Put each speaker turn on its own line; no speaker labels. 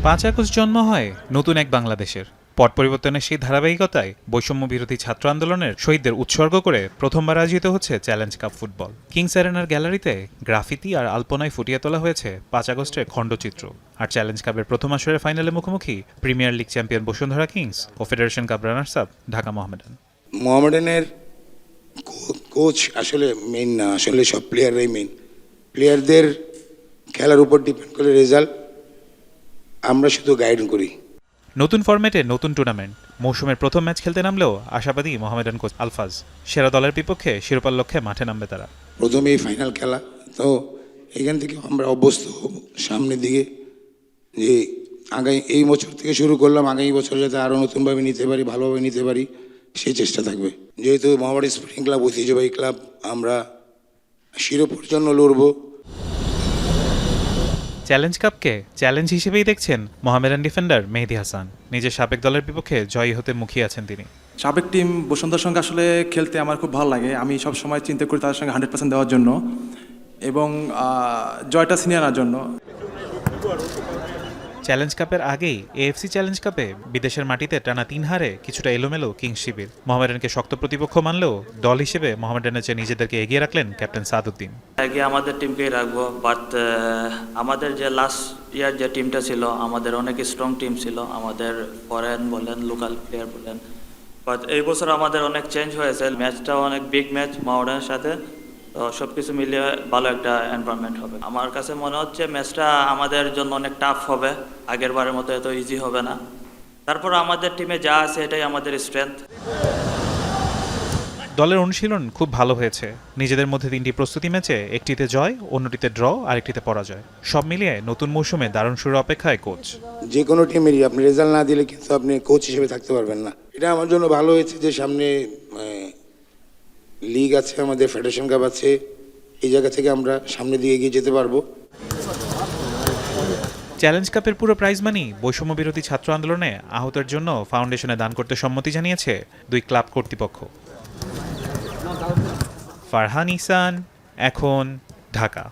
5 August জন্ম হয় নতুন এক বাংলাদেশের। পট পরিবর্তনের সেই ধারাবাহিকতায় বৈষম্য বিরোধী ছাত্র আন্দোলনের শহীদদের উৎসর্গ করে প্রথমবার আয়োজিত হচ্ছে চ্যালেঞ্জ কাপ ফুটবল। কিংস অ্যারেনার গ্যালারিতে গ্রাফিতি আর আলপনায় ফুটিয়ে তোলা হয়েছে 5 আগস্টের খণ্ডচিত্র। আর চ্যালেঞ্জ কাপের প্রথম আসরের ফাইনালে মুখোমুখি premier league champion Bashundhara kings ও federation cup runners up Dhaka Mohammedan.
মোহামেডানের কোচ আসলে মেইন না, আসলে সব প্লেয়াররাই মেইন। প্লেয়ারদের খেলার উপর ডিপেন্ড করে রেজাল্ট, আমরা শুধু গাইড করি।
নতুন ফরম্যাটে নতুন টুর্নামেন্ট, মৌসুমের প্রথম ম্যাচ খেলতে নামলেও আশাবাদী মোহামেডান কোচ আলফাজ। সেরা দলের বিপক্ষে শিরোপার লক্ষ্যে মাঠে নামবে তারা।
প্রথমেই ফাইনাল খেলা, তো এখান থেকে আমরা অভ্যস্ত হব সামনের দিকে, যে আগামী এই বছর থেকে শুরু করলাম, আগামী বছর যাতে আরও নতুনভাবে নিতে পারি, ভালোভাবে নিতে পারি, সেই চেষ্টা থাকবে। যেহেতু মোহামেডান স্পোর্টিং ক্লাব ঐতিহ্যবাহী ক্লাব, আমরা শিরোপার জন্য লড়ব।
চ্যালেঞ্জ কাপকে চ্যালেঞ্জ হিসেবেই দেখছেন মোহামেডান ডিফেন্ডার মেহেদী হাসান। নিজের সাবেক দলের বিপক্ষে জয়ী হতে মুখিয়ে আছেন তিনি।
সাবেক টিম বসুন্ধরার সঙ্গে আসলে খেলতে আমার খুব ভালো লাগে। আমি সব সময় চিন্তা করি তাদের সঙ্গে 100% দেওয়ার জন্য এবং জয়টা ছিনিয়ে আনার জন্য।
চ্যালেঞ্জ কাপের আগেই এএফসি চ্যালেঞ্জ কাপে বিদেশের মাটিতে টানা 3 হারে কিছুটা এলোমেলো কিংস শিবির। মোহামেডানকে শক্ত প্রতিপক্ষ মানলেও দল হিসেবে মোহামেডানের চেয়ে নিজেদেরকে এগিয়ে রাখলেন ক্যাপ্টেন সাদউদ্দিন।
আগে আমাদের টিমকেই রাখবো, বাট আমাদের যে লাস্ট ইয়ার যে টিমটা ছিল, আমাদের অনেক স্ট্রং টিম ছিল, আমাদের ফরেন বলেন, লোকাল প্লেয়ার বলেন। বাট এই বছর আমাদের অনেক চেঞ্জ হয়েছে। ম্যাচটাও অনেক বিগ ম্যাচ মোহামেডানের সাথে, তো সব কিছু মিলিয়ে ভালো একটা এনভায়রনমেন্ট হবে। আমার কাছে মনে হচ্ছে ম্যাচটা আমাদের জন্য অনেক টাফ হবে, আগের বারের মতো এত ইজি হবে না। তারপর আমাদের টিমে যা আছে এটাই আমাদের স্ট্রেংথ।
দলের অনুশীলন খুব ভালো হয়েছে। নিজেদের মধ্যে 3টি প্রস্তুতি ম্যাচে একটিতে জয়, অন্যটিতে ড্র, আরেকটিতে পরাজয়। সব মিলিয়ে নতুন মৌসুমে দারুণ শুরুর অপেক্ষায় কোচ।
যে কোনো টিমেরই আপনি রেজাল্ট না দিলে কিন্তু আপনি কোচ হিসেবে থাকতে পারবেন না। এটা আমার জন্য ভালো হয়েছে যে সামনে লিগ আছে, আমাদের ফেডারেশন কাপ আছে, এই জায়গা থেকে আমরা সামনের দিকে এগিয়ে যেতে পারবো।
চ্যালেঞ্জ কাপের পুরো প্রাইজ মানি বৈষম্য বিরোধী ছাত্র আন্দোলনে আহতের জন্য ফাউন্ডেশনে দান করতে সম্মতি জানিয়েছে 2 ক্লাব কর্তৃপক্ষ। ফারহান ইহসান, এখন, ঢাকা।